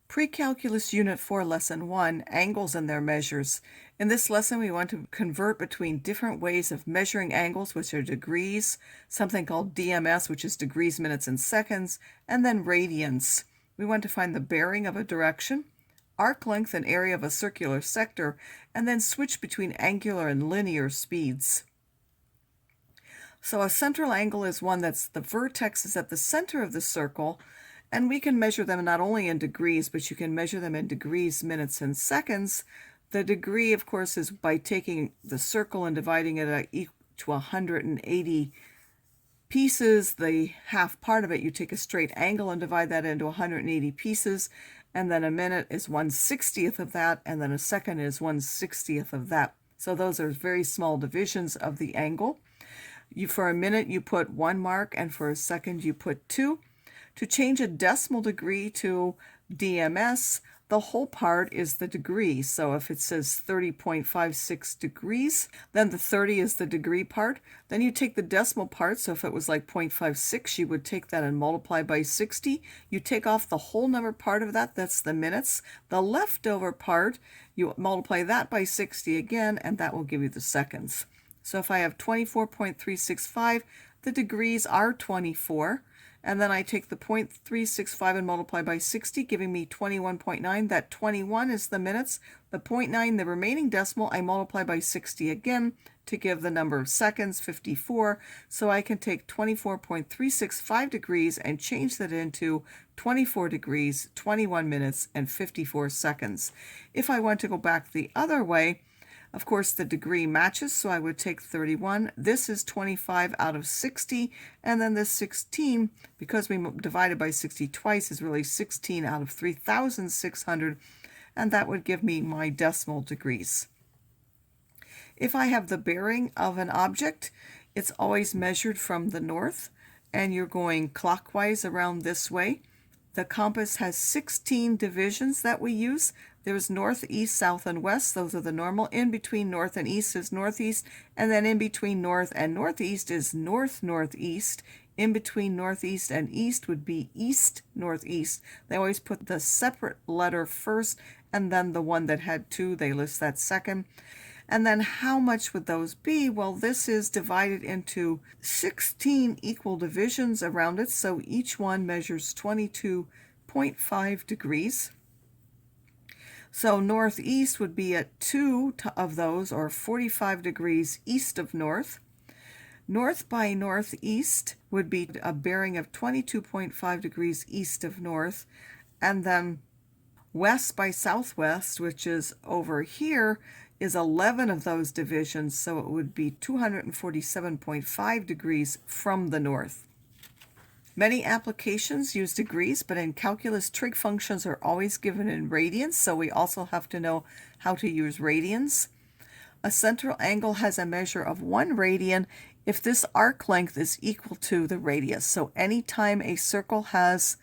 Pre-Calculus Unit 4, Lesson 1, Angles and Their Measures. In this lesson, we want to convert between different ways of measuring angles, which are degrees, something called DMS, which is degrees, minutes, and seconds, and then radians. We want to find the bearing of a direction, arc length and area of a circular sector, and then switch between angular and linear speeds. So a central angle is one that's the vertex is at the center of the circle, and we can measure them not only in degrees, but you can measure them in degrees, minutes, and seconds. The degree, of course, is by taking the circle and dividing it to 180 pieces. The half part of it, you take a straight angle and divide that into 180 pieces, and then a minute is 1/60th of that, and then a second is 1/60th of that. So those are very small divisions of the angle. For a minute, you put 1 mark, and for a second, you put 2. To change a decimal degree to DMS, the whole part is the degree. So if it says 30.56 degrees, then the 30 is the degree part. Then you take the decimal part. So if it was like 0.56, you would take that and multiply by 60. You take off the whole number part of that. That's the minutes. The leftover part, you multiply that by 60 again, and that will give you the seconds. So if I have 24.365, the degrees are 24. And then I take the 0.365 and multiply by 60, giving me 21.9. That 21 is the minutes. The 0.9, the remaining decimal, I multiply by 60 again to give the number of seconds, 54. So I can take 24.365 degrees and change that into 24 degrees, 21 minutes, and 54 seconds. If I want to go back the other way, of course, the degree matches, so I would take 31. This is 25 out of 60, and then this 16, because we divided by 60 twice, is really 16 out of 3,600, and that would give me my decimal degrees. If I have the bearing of an object, it's always measured from the north, and you're going clockwise around this way. The compass has 16 divisions that we use. There's north, east, south, and west. Those are the normal. In between north and east is northeast. And then in between north and northeast is north-northeast. In between northeast and east would be east-northeast. They always put the separate letter first, and then the one that had 2, they list that second. And then how much would those be? Well, this is divided into 16 equal divisions around it, so each one measures 22.5 degrees. So northeast would be at 2 of those, or 45 degrees east of north. North by northeast would be a bearing of 22.5 degrees east of north. And then west by southwest, which is over here, is 11 of those divisions, so it would be 247.5 degrees from the north. Many applications use degrees, but in calculus, trig functions are always given in radians, so we also have to know how to use radians. A central angle has a measure of 1 radian if this arc length is equal to the radius. So anytime a circle has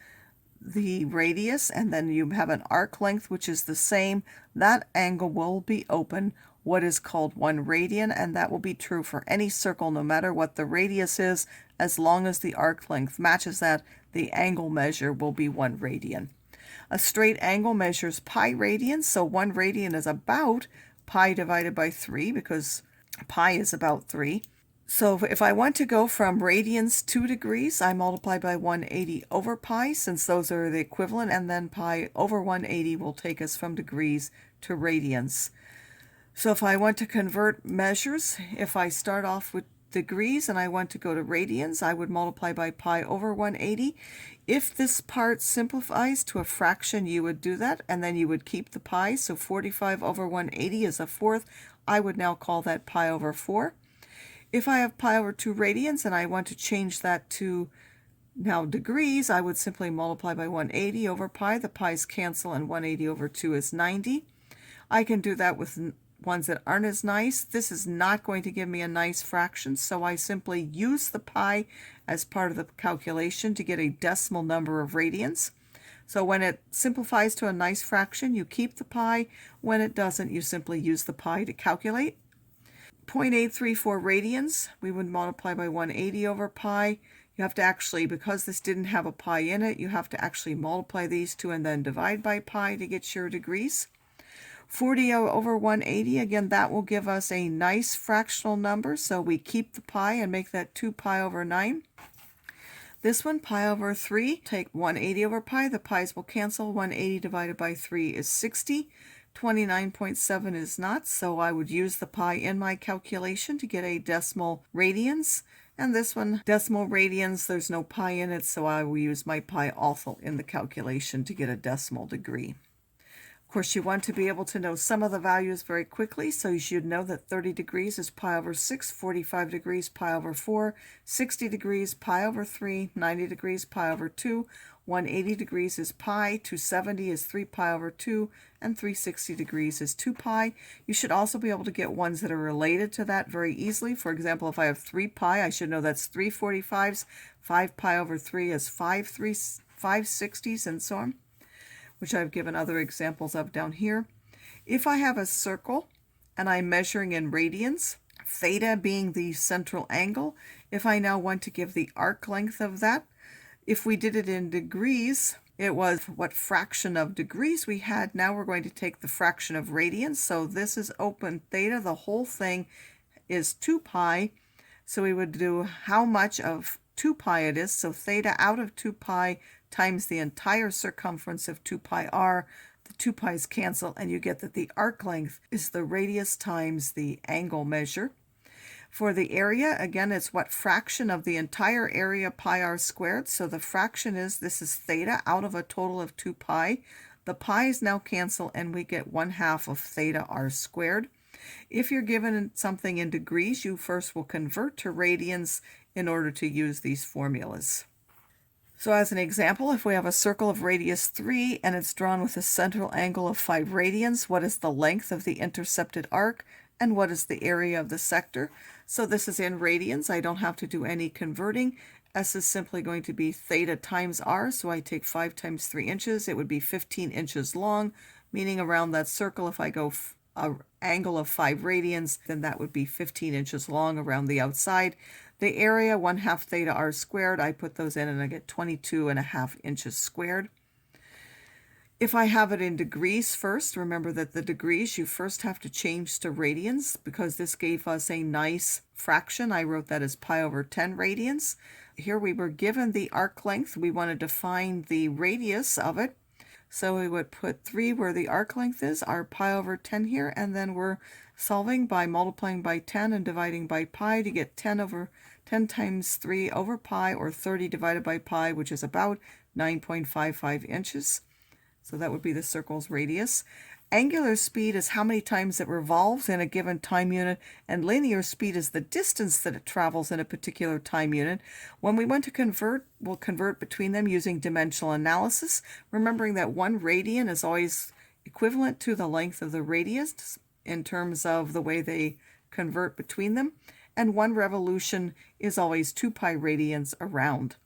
the radius and then you have an arc length which is the same, that angle will be open, what is called 1 radian, and that will be true for any circle no matter what the radius is. As long as the arc length matches that, the angle measure will be 1 radian. A straight angle measures pi radians, so 1 radian is about pi divided by 3, because pi is about 3. So if I want to go from radians to degrees, I multiply by 180 over pi, since those are the equivalent, and then pi over 180 will take us from degrees to radians. So if I want to convert measures, if I start off with degrees and I want to go to radians, I would multiply by pi over 180. If this part simplifies to a fraction, you would do that, and then you would keep the pi. So 45 over 180 is a fourth. I would now call that pi over 4. If I have pi over 2 radians and I want to change that to now degrees, I would simply multiply by 180 over pi. The pi's cancel, and 180 over 2 is 90. I can do that with ones that aren't as nice. This is not going to give me a nice fraction, so I simply use the pi as part of the calculation to get a decimal number of radians. So when it simplifies to a nice fraction, you keep the pi. When it doesn't, you simply use the pi to calculate. 0.834 radians, we would multiply by 180 over pi. You have to actually, because this didn't have a pi in it, you have to actually multiply these two and then divide by pi to get your degrees. 40 over 180, again, that will give us a nice fractional number, so we keep the pi and make that 2 pi over 9. This one, pi over 3, take 180 over pi, the pi's will cancel, 180 divided by 3 is 60, 29.7 is not, so I would use the pi in my calculation to get a decimal radians. And this one, decimal radians, there's no pi in it, so I will use my pi also in the calculation to get a decimal degree. Of course, you want to be able to know some of the values very quickly, so you should know that 30 degrees is pi over 6, 45 degrees pi over 4, 60 degrees pi over 3, 90 degrees pi over 2, 180 degrees is pi, 270 is 3 pi over 2, and 360 degrees is 2 pi. You should also be able to get ones that are related to that very easily. For example, if I have 3 pi, I should know that's 3 45s, 5 pi over 3 is 5 60s, and so on, which I've given other examples of down here. If I have a circle and I'm measuring in radians, theta being the central angle, if I now want to give the arc length of that, if we did it in degrees, it was what fraction of degrees we had. Now we're going to take the fraction of radians. So this is open theta. The whole thing is 2 pi. So we would do how much of 2 pi it is. So theta out of 2 pi times the entire circumference of 2 pi r. The 2 pi's cancel, and you get that the arc length is the radius times the angle measure. For the area, again, it's what fraction of the entire area pi r squared. So the fraction is, this is theta out of a total of 2 pi. The pi's now cancel, and we get 1/2 of theta r squared. If you're given something in degrees, you first will convert to radians in order to use these formulas. So as an example, if we have a circle of radius 3 and it's drawn with a central angle of 5 radians, what is the length of the intercepted arc and what is the area of the sector? So this is in radians. I don't have to do any converting. S is simply going to be theta times r, so I take 5 times 3 inches. It would be 15 inches long, meaning around that circle, if I go an angle of 5 radians, then that would be 15 inches long around the outside. The area, 1/2 theta r squared, I put those in and I get 22.5 inches squared. If I have it in degrees first, remember that the degrees you first have to change to radians because this gave us a nice fraction. I wrote that as pi over 10 radians. Here we were given the arc length. We wanted to find the radius of it. So we would put 3 where the arc length is, our pi over 10 here, and then we're solving by multiplying by 10 and dividing by pi to get 10 times 3 over pi, or 30 divided by pi, which is about 9.55 inches. So that would be the circle's radius. Angular speed is how many times it revolves in a given time unit, and linear speed is the distance that it travels in a particular time unit. When we want to convert, we'll convert between them using dimensional analysis, remembering that 1 radian is always equivalent to the length of the radius in terms of the way they convert between them, and 1 revolution is always 2 pi radians around.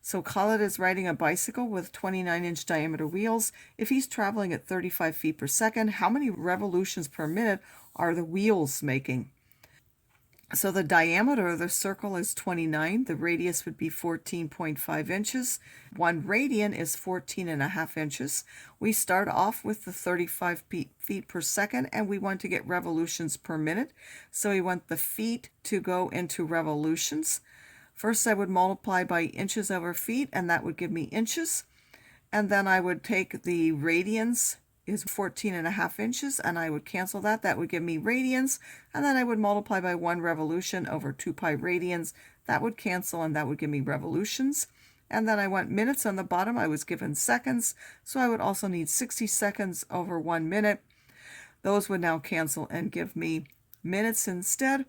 So Khaled is riding a bicycle with 29-inch diameter wheels. If he's traveling at 35 feet per second, how many revolutions per minute are the wheels making? So the diameter of the circle is 29. The radius would be 14.5 inches. 1 radian is 14.5 inches. We start off with the 35 feet per second, and we want to get revolutions per minute. So we want the feet to go into revolutions. First, I would multiply by inches over feet, and that would give me inches. And then I would take the radians is 14.5 inches, and I would cancel that. That would give me radians. And then I would multiply by 1 revolution over 2 pi radians. That would cancel, and that would give me revolutions. And then I want minutes on the bottom. I was given seconds, so I would also need 60 seconds over 1 minute. Those would now cancel and give me minutes instead.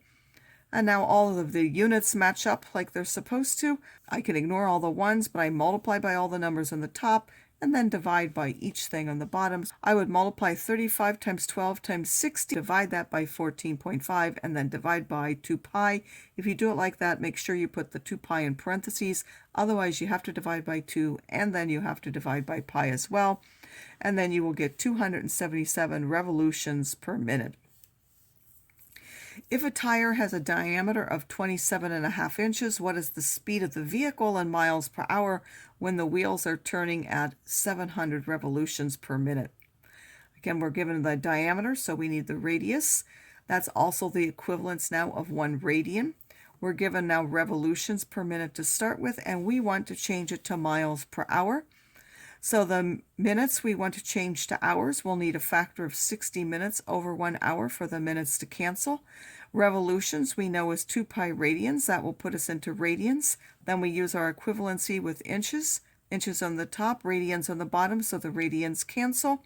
And now all of the units match up like they're supposed to. I can ignore all the ones, but I multiply by all the numbers on the top and then divide by each thing on the bottom. I would multiply 35 times 12 times 60, divide that by 14.5, and then divide by 2 pi. If you do it like that, make sure you put the 2 pi in parentheses. Otherwise, you have to divide by 2, and then you have to divide by pi as well. And then you will get 277 revolutions per minute. If a tire has a diameter of 27.5 inches, what is the speed of the vehicle in miles per hour when the wheels are turning at 700 revolutions per minute? Again, we're given the diameter, so we need the radius. That's also the equivalence now of 1 radian. We're given now revolutions per minute to start with, and we want to change it to miles per hour. So the minutes we want to change to hours. We'll need a factor of 60 minutes over 1 hour for the minutes to cancel. Revolutions we know is 2 pi radians. That will put us into radians. Then we use our equivalency with inches. Inches on the top, radians on the bottom, so the radians cancel.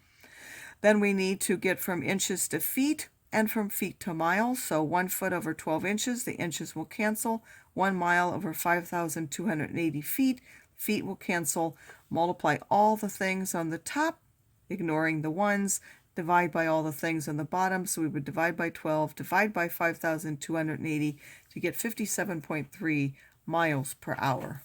Then we need to get from inches to feet and from feet to miles. So 1 foot over 12 inches, the inches will cancel. 1 mile over 5,280 feet, feet will cancel. Multiply all the things on the top, ignoring the ones, divide by all the things on the bottom. So we would divide by 12, divide by 5,280 to get 57.3 miles per hour.